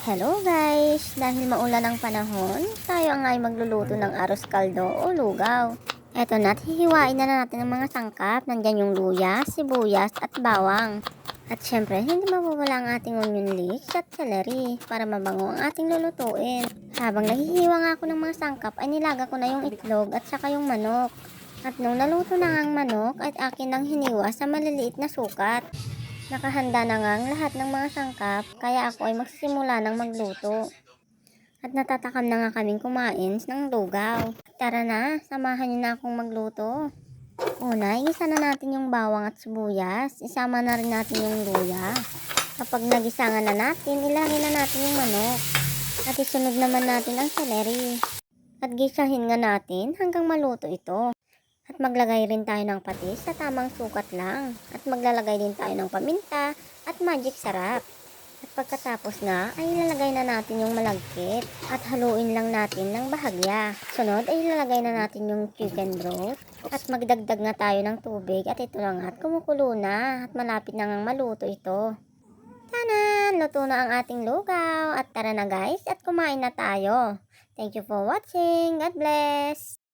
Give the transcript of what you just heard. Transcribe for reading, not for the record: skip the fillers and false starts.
Hello guys! Dahil maulan ang panahon, tayo ang ay magluluto ng arroz caldo o lugaw. Eto na, at hihiwain na natin ang mga sangkap. Nandyan yung luya, sibuyas at bawang. At syempre, hindi mawawala ang ating onion leeks at celery para mabango ang ating lulutuin. Habang naghihiwa nga ako ng mga sangkap ay nilaga ko na yung itlog at saka yung manok. At nung naluto na nga ang manok ay akin nang hiniwa sa maliliit na sukat. Nakahanda na nga ang lahat ng mga sangkap, kaya ako ay magsisimula ng magluto. At natatakam na nga kaming kumain ng lugaw. Tara na, samahan niyo na akong magluto. Una, igisa na natin yung bawang at sibuyas. Isama na rin natin yung luya. Kapag nagisangan na natin, ilagay na natin yung manok. At isunod naman natin ang celery. At gisahin nga natin hanggang maluto ito. At maglagay rin tayo ng patis sa tamang sukat lang. At maglalagay din tayo ng paminta at magic sarap. At pagkatapos nga ay ilalagay na natin yung malagkit at haluin lang natin ng bahagya. Sunod ay ilalagay na natin yung chicken broth at magdagdag nga tayo ng tubig at ito na nga at kumukulo na at malapit na ngang maluto ito. Tanan! Luto na ang ating lugaw at tara na guys at kumain na tayo. Thank you for watching. God bless!